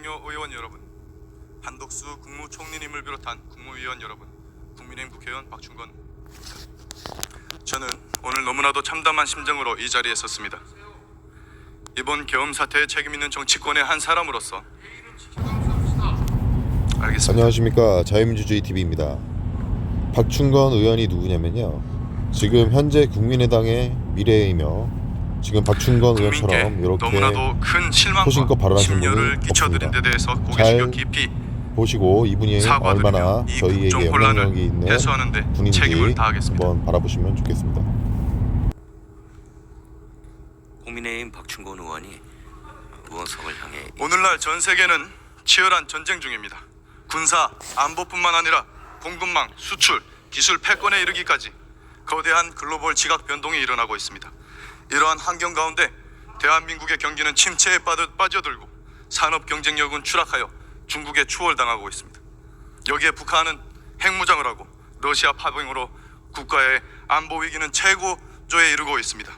동료 의원 여러분, 한덕수 국무총리님을 비롯한 국무위원 여러분, 국민의힘 국회의원 박충건. 저는 오늘 너무나도 참담한 심정으로 이 자리에 섰습니다. 이번 계엄 사태에 책임 있는 정치권의 한 사람으로서. 알겠습니다. 안녕하십니까, 자유민주주의 TV입니다. 박충건 의원이 누구냐면요, 지금 현재 국민의당의 미래이며 지금 박충건 의원처럼 이렇게 너무나도 큰 실망과 소신껏 발언하신 심려를 분은 끼쳐드린 데 없습니다. 대해서 고개 잘 숙여 깊이 보시고 이분이 얼마나 이 저희에게 국정 혼란을 영향력이 있는 해소하는데 분인지 책임을 다하겠습니다. 한번 바라보시면 좋겠습니다. 국민의힘 박충건 의원이 의원석을 향해 오늘날 전 세계는 치열한 전쟁 중입니다. 군사, 안보뿐만 아니라 공급망, 수출, 기술 패권에 이르기까지 거대한 글로벌 지각 변동이 일어나고 있습니다. 이러한 환경 가운데 대한민국의 경기는 침체에 빠져들고 산업 경쟁력은 추락하여 중국에 추월당하고 있습니다. 여기에 북한은 핵무장을 하고 러시아 파병으로 국가의 안보 위기는 최고조에 이르고 있습니다.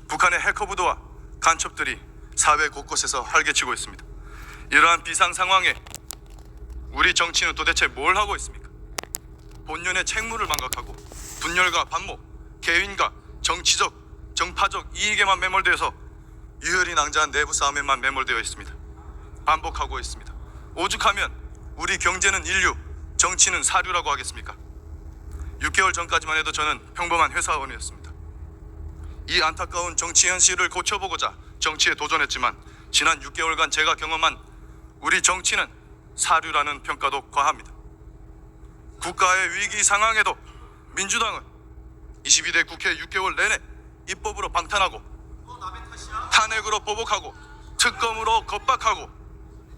북한의 해커부도와 간첩들이 사회 곳곳에서 활개치고 있습니다. 이러한 비상 상황에 우리 정치는 도대체 뭘 하고 있습니까? 본연의 책무를 망각하고 분열과 반목, 개인과 정치적, 정파적 이익에만 매몰되어서 유혈이 낭자한 내부 싸움에만 매몰되어 있습니다. 반복하고 있습니다. 오죽하면 우리 경제는 인류, 정치는 사류라고 하겠습니까? 6개월 전까지만 해도 저는 평범한 회사원이었습니다. 이 안타까운 정치 현실을 고쳐보고자 정치에 도전했지만 지난 6개월간 제가 경험한 우리 정치는 사류라는 평가도 과합니다. 국가의 위기 상황에도 민주당은 22대 국회 6개월 내내 입법으로 방탄하고 탄핵으로 보복하고 특검으로 겁박하고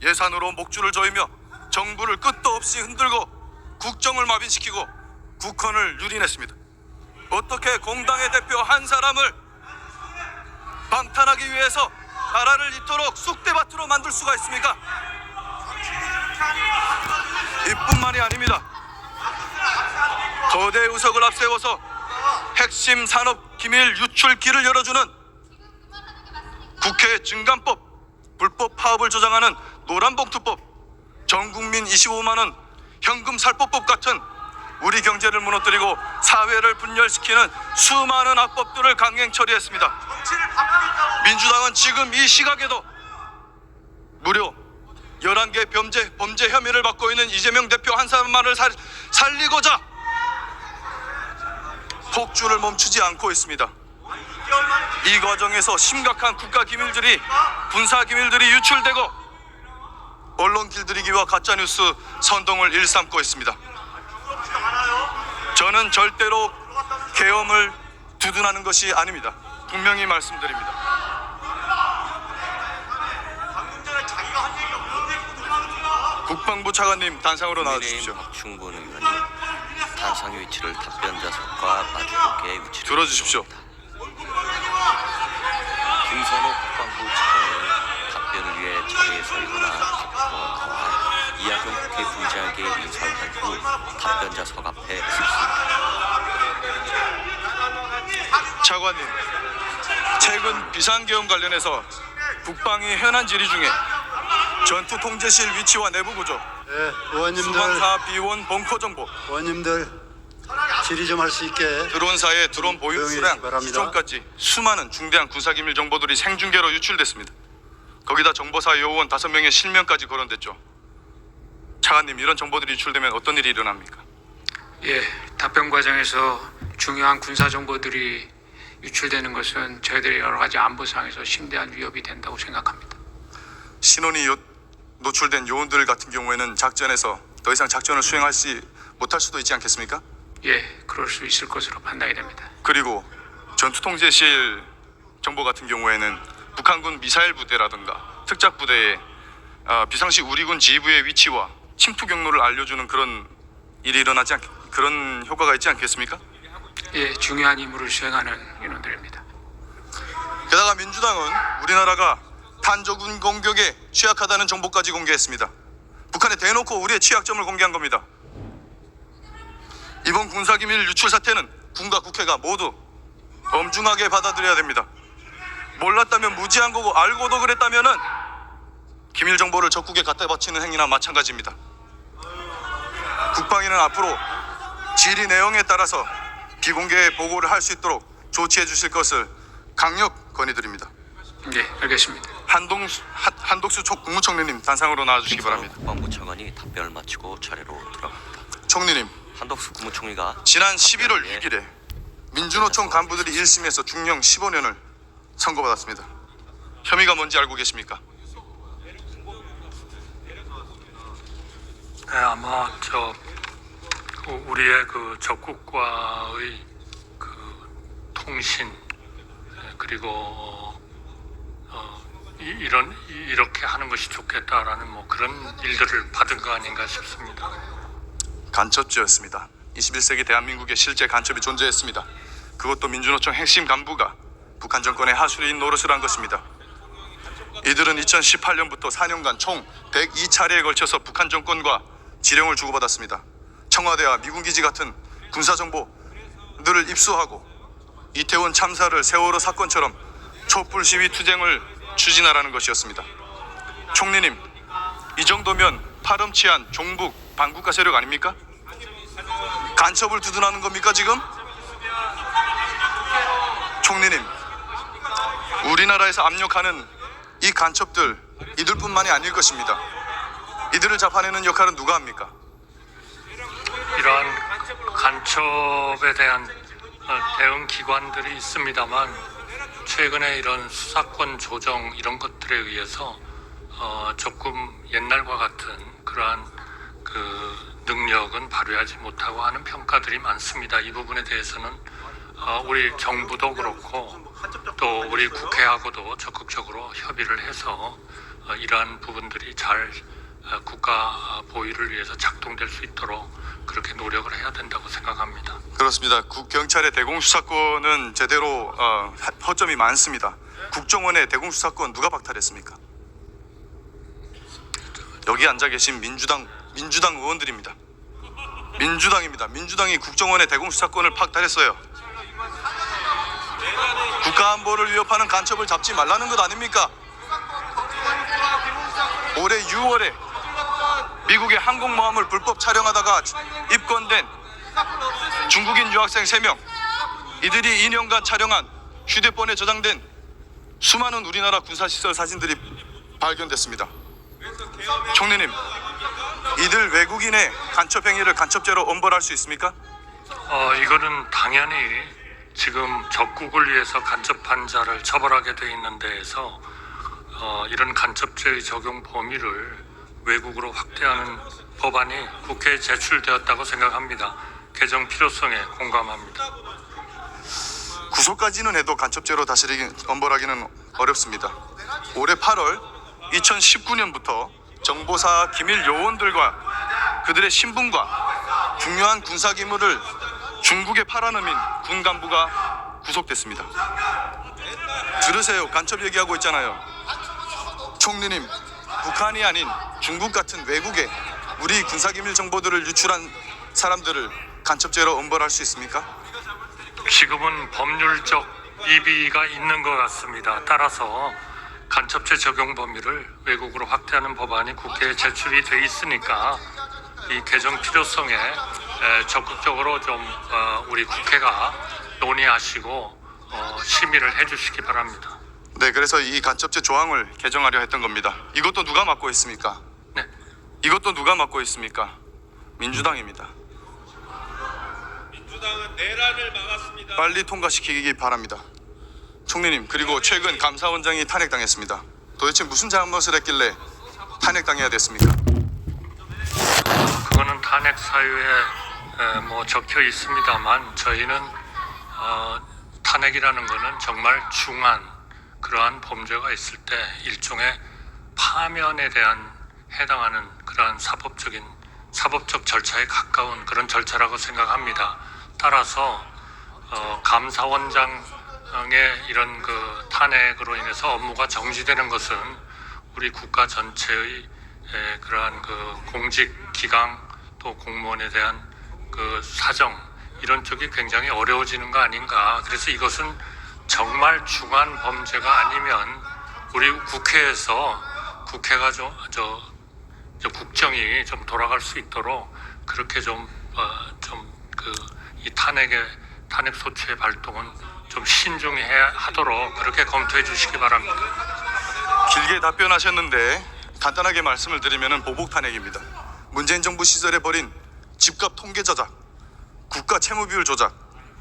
예산으로 목줄을 조이며 정부를 끝도 없이 흔들고 국정을 마비시키고 국헌을 유린했습니다. 어떻게 공당의 대표 한 사람을 방탄하기 위해서 나라를 이토록 쑥대밭으로 만들 수가 있습니까? 이뿐만이 아닙니다. 거대 의석을 앞세워서 핵심 산업 기밀 유출길을 열어주는 국회 증감법, 불법 파업을 조장하는 노란봉투법, 전국민 25만원 현금 살포법 같은 우리 경제를 무너뜨리고 사회를 분열시키는 수많은 악법들을 강행 처리했습니다. 민주당은 지금 이 시각에도 무려 11개 범죄 혐의를 받고 있는 이재명 대표 한 사람만을 살리고자 폭주를 멈추지 않고 있습니다. 이 과정에서 심각한 국가 기밀들이, 군사 기밀들이 유출되고 언론 길들이기와 가짜뉴스 선동을 일삼고 있습니다. 저는 절대로 계엄을 두둔하는 것이 아닙니다. 분명히 말씀드립니다. 국방부 차관님 단상으로 나와주십시오. 박충건 의원이 단상의 위치를 답변자석과 마주보기의 위치를 들어주십시오. 김선호 국방부 차관이 답변을 위해 자리에 서 있거나 앞으로 나와 이학용 국회 부의장에게 인사를 한 후 답변자석 앞에 섰습니다. 차관님, 최근 비상계엄 관련해서 국방위 현안 질의 중에 전투 통제실 위치와 내부 구조, 네, 의원님들, 수방사 비원 벙커 정보, 의원님들 질의 좀 할 수 있게 드론사의 드론 보유 조용히 수량, 해주시기 바랍니다. 기존까지 수많은 중대한 군사기밀 정보들이 생중계로 유출됐습니다. 거기다 정보사 요원 5명의 실명까지 거론됐죠. 차관님, 이런 정보들이 유출되면 어떤 일이 일어납니까? 예, 답변 과정에서 중요한 군사 정보들이 유출되는 것은 저희들의 여러 가지 안보상에서 심대한 위협이 된다고 생각합니다. 신원이 노출된 요원들 같은 경우에는 작전에서 더 이상 작전을 수행하지 못할 수도 있지 않겠습니까? 예, 그럴 수 있을 것으로 판단이 됩니다. 그리고 전투통제실 정보 같은 경우에는 북한군 미사일 부대라든가 특작 부대의 비상시 우리군 지휘부의 위치와 침투 경로를 알려주는 그런 일이 일어나지 그런 효과가 있지 않겠습니까? 예, 중요한 임무를 수행하는 인원들입니다. 게다가 민주당은 우리나라가 탄저군 공격에 취약하다는 정보까지 공개했습니다. 북한에 대놓고 우리의 취약점을 공개한 겁니다. 이번 군사기밀 유출 사태는 군과 국회가 모두 엄중하게 받아들여야 됩니다. 몰랐다면 무지한 거고 알고도 그랬다면은 기밀 정보를 적국에 갖다 바치는 행위나 마찬가지입니다. 국방위는 앞으로 질의 내용에 따라서 비공개 보고를 할 수 있도록 조치해 주실 것을 강력 건의드립니다. 네, 알겠습니다. 한독수 국무총리님 단상으로 나와주시기 바랍니다. 국방부 차관이 답변을 마치고 차례로 들어갑니다. 총리님, 한덕수 국무총리가 지난 11월 6일에 민주노총 간부들이 1심에서 중형 15년을 선고받았습니다. 혐의가 뭔지 알고 계십니까? 네, 아마 우리의 그 적국과의 그 통신 그리고 이렇게 하는 것이 좋겠다라는 뭐 그런 일들을 받은 거 아닌가 싶습니다. 간첩죄였습니다. 21세기 대한민국에 실제 간첩이 존재했습니다. 그것도 민주노총 핵심 간부가 북한 정권의 하수인 노릇을 한 것입니다. 이들은 2018년부터 4년간 총 102차례에 걸쳐서 북한 정권과 지령을 주고받았습니다. 청와대와 미군 기지 같은 군사정보들을 입수하고 이태원 참사를 세월호 사건처럼 촛불 시위 투쟁을 추진하라는 것이었습니다. 총리님, 이 정도면 파렴치한 종북 반국가 세력 아닙니까? 간첩을 두둔하는 겁니까 지금? 총리님, 우리나라에서 압력하는 이 간첩들 이들뿐만이 아닐 것입니다. 이들을 잡아내는 역할은 누가 합니까? 이러한 간첩에 대한 대응 기관들이 있습니다만 최근에 이런 수사권 조정 이런 것들에 의해서 조금 옛날과 같은 그러한 그 능력은 발휘하지 못하고 하는 평가들이 많습니다. 이 부분에 대해서는 우리 정부도 그렇고 또 우리 국회하고도 적극적으로 협의를 해서 이러한 부분들이 잘 국가 보위를 위해서 작동될 수 있도록 그렇게 노력을 해야 된다고 생각합니다. 그렇습니다. 경찰의 대공수사권은 제대로 허점이 많습니다. 국정원의 대공수사권 누가 박탈했습니까? 여기 앉아 계신 민주당 의원들입니다. 민주당입니다. 민주당이 국정원의 대공수사권을 박탈했어요. 국가안보를 위협하는 간첩을 잡지 말라는 것 아닙니까? 올해 6월에 미국의 항공모함을 불법 촬영하다가 입건된 중국인 유학생 3명, 이들이 2년간 촬영한 휴대폰에 저장된 수많은 우리나라 군사시설 사진들이 발견됐습니다. 총리님, 이들 외국인의 간첩 행위를 간첩죄로 엄벌할 수 있습니까? 이거는 당연히 지금 적국을 위해서 간접한 자를 처벌하게 돼 있는 데에서 이런 간첩죄의 적용 범위를 외국으로 확대하는 법안이 국회에 제출되었다고 생각합니다. 개정 필요성에 공감합니다. 구속까지는 해도 간첩죄로 다스리긴 엄벌하기는 어렵습니다. 올해 8월 2019년부터 정보사 기밀 요원들과 그들의 신분과 중요한 군사 기물을 중국에 팔아넘긴 군 간부가 구속됐습니다. 들으세요. 간첩 얘기하고 있잖아요. 총리님, 북한이 아닌 중국 같은 외국에 우리 군사기밀 정보들을 유출한 사람들을 간첩죄로 엄벌할 수 있습니까? 지금은 법률적 이비가 있는 것 같습니다. 따라서 간첩죄 적용 범위를 외국으로 확대하는 법안이 국회에 제출이 돼 있으니까 이 개정 필요성에 적극적으로 좀 우리 국회가 논의하시고 심의를 해주시기 바랍니다. 네, 그래서 이 간첩죄 조항을 개정하려 했던 겁니다. 이것도 누가 맡고 있습니까? 네. 이것도 누가 맡고 있습니까? 민주당입니다. 민주당은 내란을 막았습니다. 빨리 통과시키기 바랍니다. 총리님, 그리고 최근 감사원장이 탄핵당했습니다. 도대체 무슨 잘못을 했길래 탄핵당해야 됐습니까? 그거는 탄핵 사유에 뭐 적혀 있습니다만 저희는 탄핵이라는 거는 정말 중한 그러한 범죄가 있을 때 일종의 파면에 대한 해당하는 그러한 사법적 절차에 가까운 그런 절차라고 생각합니다. 따라서 감사원장의 이런 그 탄핵으로 인해서 업무가 정지되는 것은 우리 국가 전체의 그러한 그 공직 기강 또 공무원에 대한 그 사정 이런 쪽이 굉장히 어려워지는 거 아닌가. 그래서 이것은 정말 중한 범죄가 아니면 우리 국회에서 국회가 국정이 좀 돌아갈 수 있도록 그렇게 이 탄핵 소추의 발동은 좀 신중해야 하도록 그렇게 검토해 주시기 바랍니다. 길게 답변하셨는데 간단하게 말씀을 드리면 보복 탄핵입니다. 문재인 정부 시절에 벌인 집값 통계 조작, 국가 채무 비율 조작,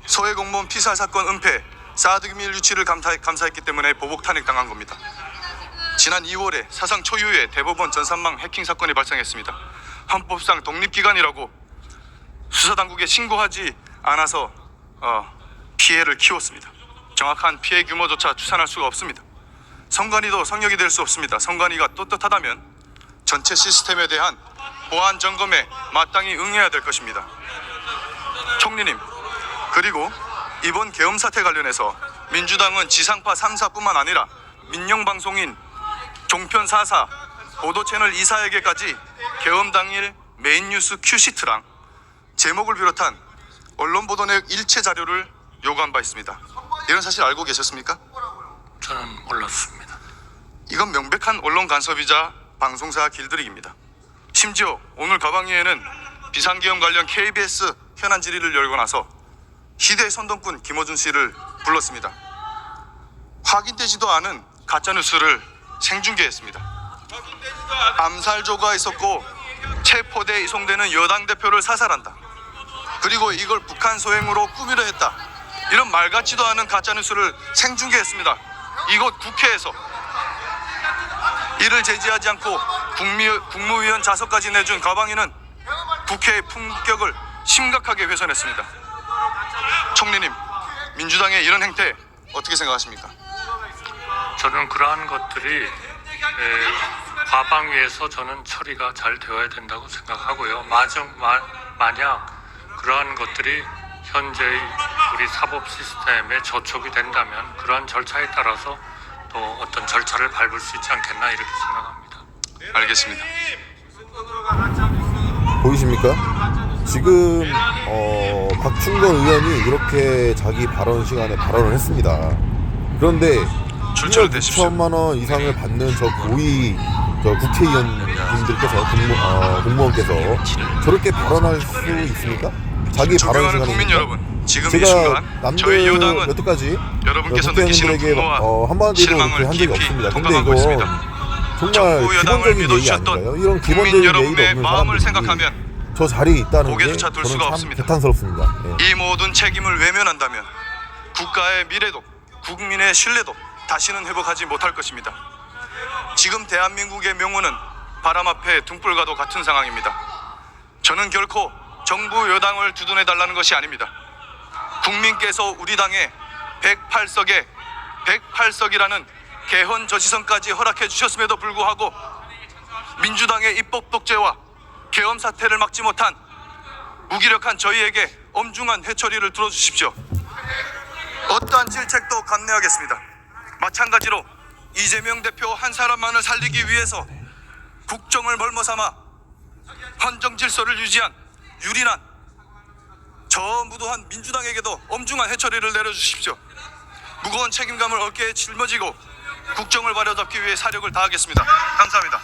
서해 공무원 피살 사건 은폐, 사드 기밀 유치를 감사했기 때문에 보복 탄핵 당한 겁니다. 지난 2월에 사상 초유의 대법원 전산망 해킹 사건이 발생했습니다. 헌법상 독립기관이라고 수사당국에 신고하지 않아서 피해를 키웠습니다. 정확한 피해 규모조차 추산할 수가 없습니다. 선관위도 성역이 될 수 없습니다. 선관위가 떳떳하다면 전체 시스템에 대한 보안 점검에 마땅히 응해야 될 것입니다. 총리님, 그리고 이번 계엄 사태 관련해서 민주당은 지상파 3사뿐만 아니라 민영방송인 종편 4사, 보도채널 2사에게까지 계엄 당일 메인 뉴스 큐시트랑 제목을 비롯한 언론 보도 내역 일체 자료를 요구한 바 있습니다. 이런 사실 알고 계셨습니까? 저는 몰랐습니다. 이건 명백한 언론 간섭이자 방송사 길들이기입니다. 심지어 오늘 가방위에는 비상계엄 관련 KBS 현안 질의를 열고 나서 희대 선동꾼 김어준 씨를 불렀습니다. 확인되지도 않은 가짜뉴스를 생중계했습니다. 암살 조가 있었고 체포돼 이송되는 여당 대표를 사살한다. 그리고 이걸 북한 소행으로 꾸미려 했다. 이런 말 같지도 않은 가짜뉴스를 생중계했습니다. 이곳 국회에서 이를 제지하지 않고 국무위원 자석까지 내준 가방위는 국회의 품격을 심각하게 훼손했습니다. 총리님, 민주당의 이런 행태 어떻게 생각하십니까? 저는 그러한 것들이 과방위에서 저는 처리가 잘 되어야 된다고 생각하고요. 만약 그러한 것들이 현재의 우리 사법 시스템에 저촉이 된다면 그러한 절차에 따라서 또 어떤 절차를 밟을 수 있지 않겠나 이렇게 생각합니다. 알겠습니다. 보이십니까? 지금 박충건 의원이 이렇게 자기 발언 시간에 발언을 했습니다. 그런데 1억 6천만 원 이상을 받는 저 고위 국회의원님들께서 공무원께서 저렇게 발언할 수 있습니까? 자기 발언 존경하는 국민 시간에 여러분, 지금 이 제가 순간 저희 남들 여당은 여태까지 여러분께서 느끼시는 국회의원들에게 분노와 한마디도 실망을 그렇게 한 적이 깊이 없습니다. 근데 동감하고 이건 있습니다. 정말 정부 여당을 기본적인 예의 아닌가요? 이런 국민 기본적인 예의도 여러분의 없는 마음을 사람들이 생각하면 저 자리에 있다는 게 고개조차 들 저는 수가 참 없습니다. 개탄스럽습니다. 예. 이 모든 책임을 외면한다면 국가의 미래도 국민의 신뢰도 다시는 회복하지 못할 것입니다. 지금 대한민국의 명운은 바람 앞에 등불과도 같은 상황입니다. 저는 결코 정부 여당을 두둔해달라는 것이 아닙니다. 국민께서 우리 당에 108석이라는 개헌 저지선까지 허락해 주셨음에도 불구하고 민주당의 입법 독재와 계엄 사태를 막지 못한 무기력한 저희에게 엄중한 회초리를 들어주십시오. 어떠한 질책도 감내하겠습니다. 마찬가지로 이재명 대표 한 사람만을 살리기 위해서 국정을 멀머삼아 헌정 질서를 유지한 유린한 저 무도한 민주당에게도 엄중한 회초리를 내려주십시오. 무거운 책임감을 어깨에 짊어지고 국정을 바로잡기 위해 사력을 다하겠습니다. 감사합니다.